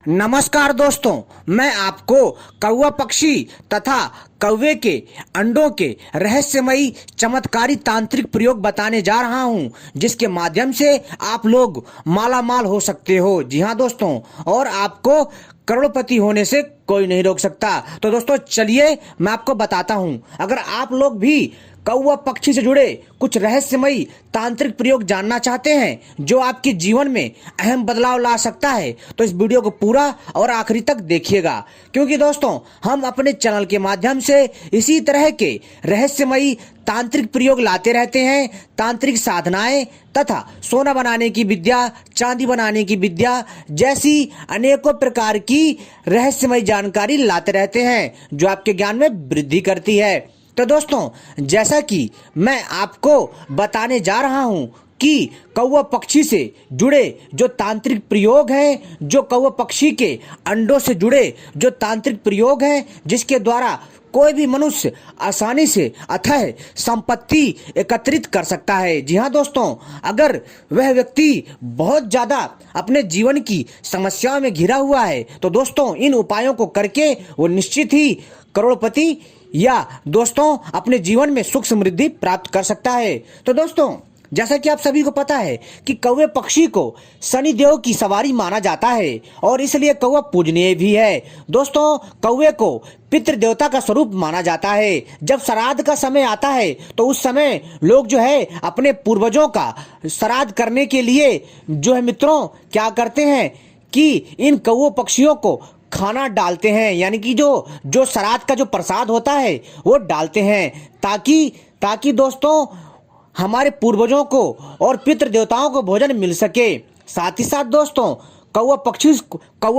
नमस्कार दोस्तों, मैं आपको कौवा पक्षी तथा कौवे के अंडों के रहस्यमयी चमत्कारी तांत्रिक प्रयोग बताने जा रहा हूं, जिसके माध्यम से आप लोग माला माल हो सकते हो। जी हां दोस्तों, और आपको करोड़पति होने से कोई नहीं रोक सकता। तो दोस्तों चलिए मैं आपको बताता हूं। अगर आप लोग भी कौवा पक्षी से जुड़े कुछ रहस्यमयी तांत्रिक प्रयोग जानना चाहते हैं जो आपके जीवन में अहम बदलाव ला सकता है, तो इस वीडियो को पूरा और आखिरी तक देखिएगा, क्योंकि दोस्तों हम अपने चैनल के माध्यम से इसी तरह के रहस्यमयी तांत्रिक प्रयोग लाते रहते हैं। तांत्रिक साधनाएं तथा सोना बनाने की विद्या, चांदी बनाने की विद्या जैसी अनेकों प्रकार की रहस्यमयी जानकारी लाते रहते हैं जो आपके ज्ञान में वृद्धि करती है। तो दोस्तों जैसा कि मैं आपको बताने जा रहा हूं कि कौवा पक्षी से जुड़े जो तांत्रिक प्रयोग हैं, जो कौवा पक्षी के अंडों से जुड़े जो तांत्रिक प्रयोग हैं, जिसके द्वारा कोई भी मनुष्य आसानी से अथाह संपत्ति एकत्रित कर सकता है। जी हाँ दोस्तों, अगर वह व्यक्ति बहुत ज्यादा अपने जीवन की समस्याओं में घिरा हुआ है तो दोस्तों इन उपायों को करके वो निश्चित ही करोड़पति या दोस्तों अपने जीवन में सुख समृद्धि प्राप्त कर सकता है। तो दोस्तों जैसा कि आप सभी को पता है कि कौवे पक्षी को शनि देव की सवारी माना जाता है और इसलिए कौवा पूजनीय भी है। दोस्तों कौवे को पितृ देवता का स्वरूप माना जाता है। जब श्राद्ध का समय आता है तो उस समय लोग जो है अपने पूर्वजों का श्राद्ध करने के लिए जो है मित्रों क्या करते हैं कि इन कौवे पक्षियों को खाना डालते हैं, यानी कि जो श्राद्ध का जो प्रसाद होता है वो डालते हैं ताकि दोस्तों हमारे पूर्वजों को और पितृ देवताओं को भोजन मिल सके। साथ ही साथ दोस्तों कौवा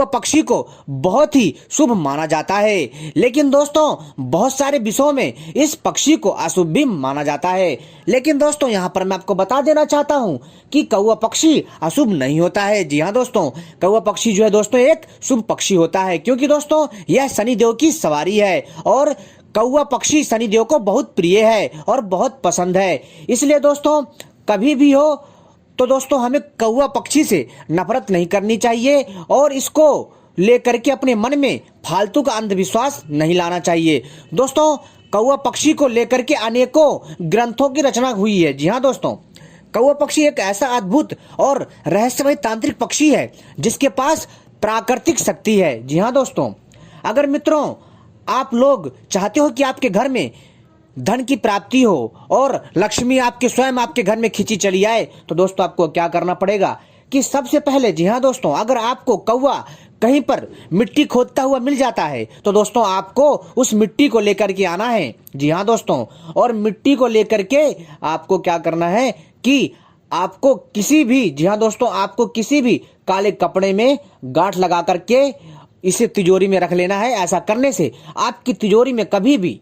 पक्षी को बहुत ही शुभ माना जाता है, लेकिन दोस्तों बहुत सारे विषयों में इस पक्षी को अशुभ भी माना जाता है। लेकिन दोस्तों यहाँ पर मैं आपको बता देना चाहता हूँ कि कौवा पक्षी अशुभ नहीं होता है। जी हाँ दोस्तों, कौवा पक्षी जो है दोस्तों एक शुभ पक्षी होता है, क्योंकि दोस्तों यह शनि देव की सवारी है और कौवा पक्षी शनि देव को बहुत प्रिय है और बहुत पसंद है। इसलिए दोस्तों कभी भी हो तो दोस्तों हमें कौवा पक्षी से नफरत नहीं करनी चाहिए और इसको लेकर के अपने मन में फालतू का अंधविश्वास नहीं लाना चाहिए। दोस्तों कौवा पक्षी को लेकर के अनेकों ग्रंथों की रचना हुई है। जी हाँ दोस्तों, कौवा पक्षी एक ऐसा अद्भुत और रहस्यमय तांत्रिक पक्षी है जिसके पास प्राकृतिक शक्ति है। जी हाँ दोस्तों, अगर मित्रों आप लोग चाहते हो कि आपके घर में धन की प्राप्ति हो और लक्ष्मी आपके स्वयं आपके घर में खिंची चली आए, तो दोस्तों आपको क्या करना पड़ेगा कि सबसे पहले, जी हाँ दोस्तों, अगर आपको कौवा कहीं पर मिट्टी खोदता हुआ मिल जाता है तो दोस्तों आपको उस मिट्टी को लेकर के आना है। जी हाँ दोस्तों, और मिट्टी को लेकर के आपको क्या करना है कि आपको किसी भी, जी हाँ दोस्तों, आपको किसी भी काले कपड़े में गांठ लगा करके इसे तिजोरी में रख लेना है। ऐसा करने से आपकी तिजोरी में कभी भी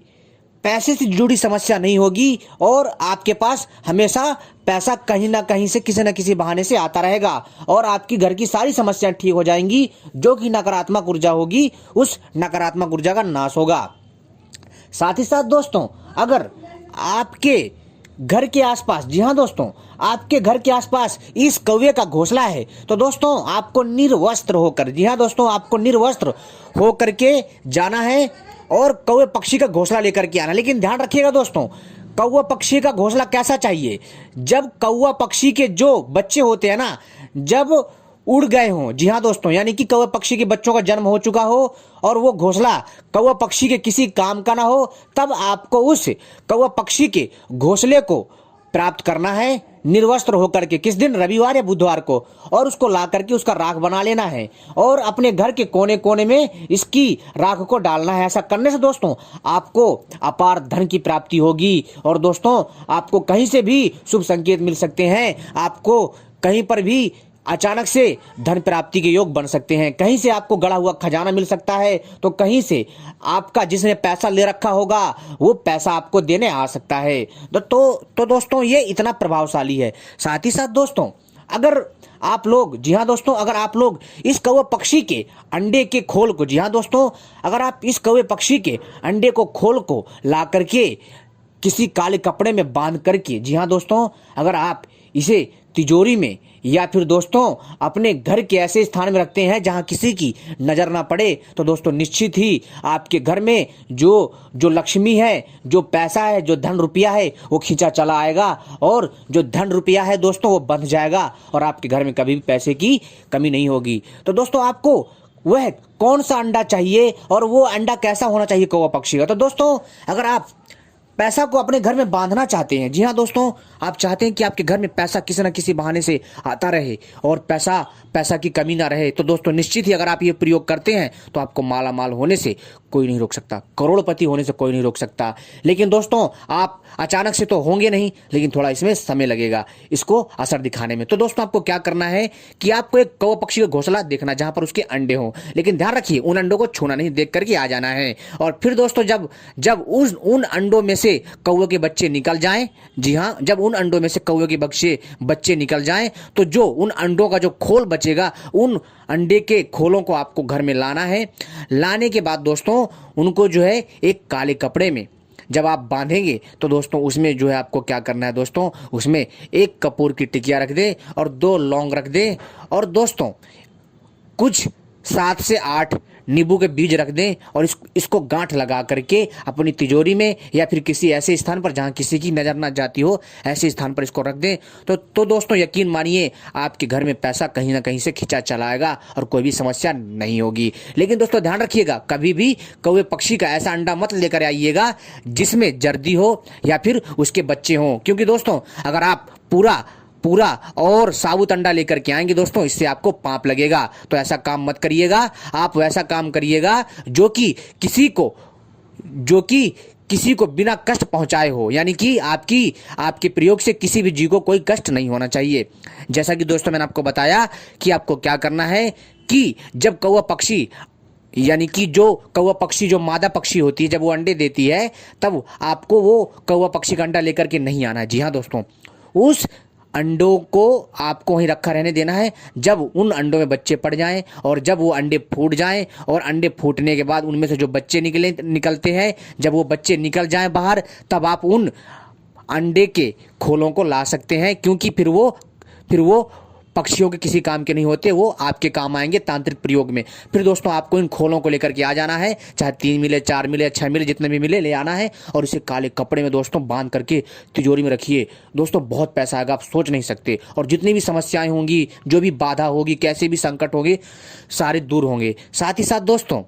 पैसे से जुड़ी समस्या नहीं होगी और आपके पास हमेशा पैसा कहीं ना कहीं से किसी न किसी बहाने से आता रहेगा और आपकी घर की सारी समस्याएं ठीक हो जाएंगी। जो कि नकारात्मक ऊर्जा होगी उस नकारात्मक ऊर्जा का नाश होगा। साथ ही साथ दोस्तों अगर आपके घर के आसपास, जी हाँ दोस्तों, आपके घर के आसपास इस कौवे का घोंसला है तो दोस्तों आपको निर्वस्त्र होकर, जी हाँ दोस्तों, आपको निर्वस्त्र होकर के जाना है और कौवे पक्षी का घोंसला लेकर के आना। लेकिन ध्यान रखिएगा दोस्तों, कौवा पक्षी का घोंसला कैसा चाहिए? जब कौवा पक्षी के जो बच्चे होते हैं ना, जब उड़ गए हों, जी हाँ दोस्तों, यानी कि कौवा पक्षी के बच्चों का जन्म हो चुका हो और वो घोंसला कौवा पक्षी के किसी काम का ना हो, तब आपको उस कौवा पक्षी के घोंसले को प्राप्त करना है निर्वस्त्र होकर के। किस दिन? रविवार या बुधवार को, और उसको ला करके उसका राख बना लेना है और अपने घर के कोने कोने में इसकी राख को डालना है। ऐसा करने से दोस्तों आपको अपार धन की प्राप्ति होगी और दोस्तों आपको कहीं से भी शुभ संकेत मिल सकते हैं। आपको कहीं पर भी अचानक से धन प्राप्ति के योग बन सकते हैं। कहीं से आपको गड़ा हुआ खजाना मिल सकता है तो कहीं से आपका जिसने पैसा ले रखा होगा वो पैसा आपको देने आ सकता है। तो दोस्तों ये इतना प्रभावशाली है। साथ ही साथ दोस्तों अगर आप लोग, जी हाँ दोस्तों, अगर आप लोग इस कौवे पक्षी के अंडे के खोल को, जी हाँ दोस्तों, अगर आप इस कौवे पक्षी के अंडे को खोल को ला करके किसी काले कपड़े में बांध करके, जी हाँ दोस्तों, अगर आप इसे तिजोरी में या फिर दोस्तों अपने घर के ऐसे स्थान में रखते हैं जहां किसी की नजर ना पड़े, तो दोस्तों निश्चित ही आपके घर में जो लक्ष्मी है, जो पैसा है, जो धन रुपया है, वो खींचा चला आएगा और जो धन रुपया है दोस्तों वो बंध जाएगा और आपके घर में कभी भी पैसे की कमी नहीं होगी। तो दोस्तों आपको वह कौन सा अंडा चाहिए और वो अंडा कैसा होना चाहिए कौवा पक्षी का? तो दोस्तों अगर आप पैसा को अपने घर में बांधना चाहते हैं, जी हाँ दोस्तों, आप चाहते हैं कि आपके घर में पैसा किसी न किसी बहाने से आता रहे और पैसा की कमी ना रहे, तो दोस्तों निश्चित ही अगर आप ये प्रयोग करते हैं तो आपको माला माल होने से कोई नहीं रोक सकता, करोड़पति होने से कोई नहीं रोक सकता। लेकिन दोस्तों आप अचानक से तो होंगे नहीं, लेकिन थोड़ा इसमें समय लगेगा इसको असर दिखाने में। तो दोस्तों आपको क्या करना है कि आपको एक कौवा पक्षी का घोंसला देखना जहां पर उसके अंडे हों, लेकिन ध्यान रखिए उन अंडों को छूना नहीं, देख करके आ जाना है। और फिर दोस्तों जब उन अंडों में से कौवे के बच्चे निकल जाएं, जी हाँ, जब उन अंडों में से कौवे के बच्चे निकल जाएं, तो जो उन अंडों का जो खोल बचेगा, उन अंडे के खोलों को आपको घर में लाना है। लाने के बाद दोस्तों उनको जो है एक काले कपड़े में जब आप बांधेंगे, तो दोस्तों उसमें जो है आपको क्या करना है दोस्तों, उसमें एक कपूर की टिकिया रख दे और 2 लौंग रख दे और दोस्तों कुछ 7 से 8 नींबू के बीज रख दें और इसको गांठ लगा करके अपनी तिजोरी में या फिर किसी ऐसे स्थान पर जहां किसी की नजर ना जाती हो, ऐसे स्थान पर इसको रख दें। तो दोस्तों यकीन मानिए आपके घर में पैसा कहीं ना कहीं से खिंचा चला आएगा और कोई भी समस्या नहीं होगी। लेकिन दोस्तों ध्यान रखिएगा, कभी भी कौवे पक्षी का ऐसा अंडा मत लेकर आइएगा जिसमें जर्दी हो या फिर उसके बच्चे हों, क्योंकि दोस्तों अगर आप पूरा और साबुत अंडा लेकर के आएंगे दोस्तों, इससे आपको पाप लगेगा। तो ऐसा काम मत करिएगा, आप वैसा काम करिएगा जो कि किसी को बिना कष्ट पहुंचाए हो, यानी कि आपके प्रयोग से किसी भी जीव को कोई कष्ट नहीं होना चाहिए। जैसा कि दोस्तों मैंने आपको बताया कि आपको क्या करना है कि जब कौवा पक्षी, यानी कि जो कौवा पक्षी जो मादा पक्षी होती है, जब वो अंडे देती है, तब आपको वो कौवा पक्षी का अंडा लेकर के नहीं आना है। जी हाँ दोस्तों, उस अंडों को आपको वहीं रखा रहने देना है। जब उन अंडों में बच्चे पड़ जाएं और जब वो अंडे फूट जाएं और अंडे फूटने के बाद उनमें से जो बच्चे निकलते हैं, जब वो बच्चे निकल जाएं बाहर, तब आप उन अंडे के खोलों को ला सकते हैं, क्योंकि फिर वो पक्षियों के किसी काम के नहीं होते, वो आपके काम आएंगे तांत्रिक प्रयोग में। फिर दोस्तों आपको इन खोलों को लेकर के आ जाना है, चाहे 3 मिले, 4 मिले, 6 मिले, जितने भी मिले ले आना है और इसे काले कपड़े में दोस्तों बांध करके तिजोरी में रखिए। दोस्तों बहुत पैसा आएगा, आप सोच नहीं सकते, और जितनी भी समस्याएं होंगी, जो भी बाधा होगी, कैसे भी संकट होंगे, सारे दूर होंगे। साथ ही साथ दोस्तों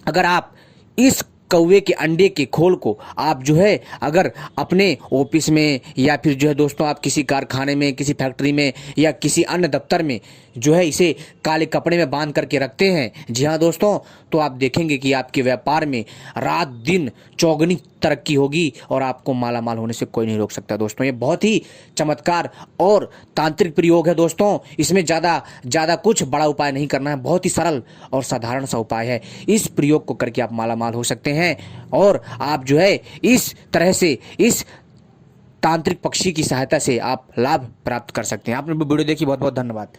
अगर आप इस कौवे के अंडे के खोल को आप जो है अगर अपने ऑफिस में या फिर जो है दोस्तों आप किसी कारखाने में, किसी फैक्ट्री में या किसी अन्य दफ्तर में जो है इसे काले कपड़े में बांध करके रखते हैं, जी हाँ दोस्तों, तो आप देखेंगे कि आपके व्यापार में रात दिन चौगनी तरक्की होगी और आपको माला माल होने से कोई नहीं रोक सकता। दोस्तों ये बहुत ही चमत्कार और तांत्रिक प्रयोग है दोस्तों, इसमें ज़्यादा कुछ बड़ा उपाय नहीं करना है, बहुत ही सरल और साधारण सा उपाय है। इस प्रयोग को करके आप माला माल हो सकते हैं और आप जो है इस तरह से इस तांत्रिक पक्षी की सहायता से आप लाभ प्राप्त कर सकते हैं। आपने वीडियो देखी, बहुत बहुत धन्यवाद।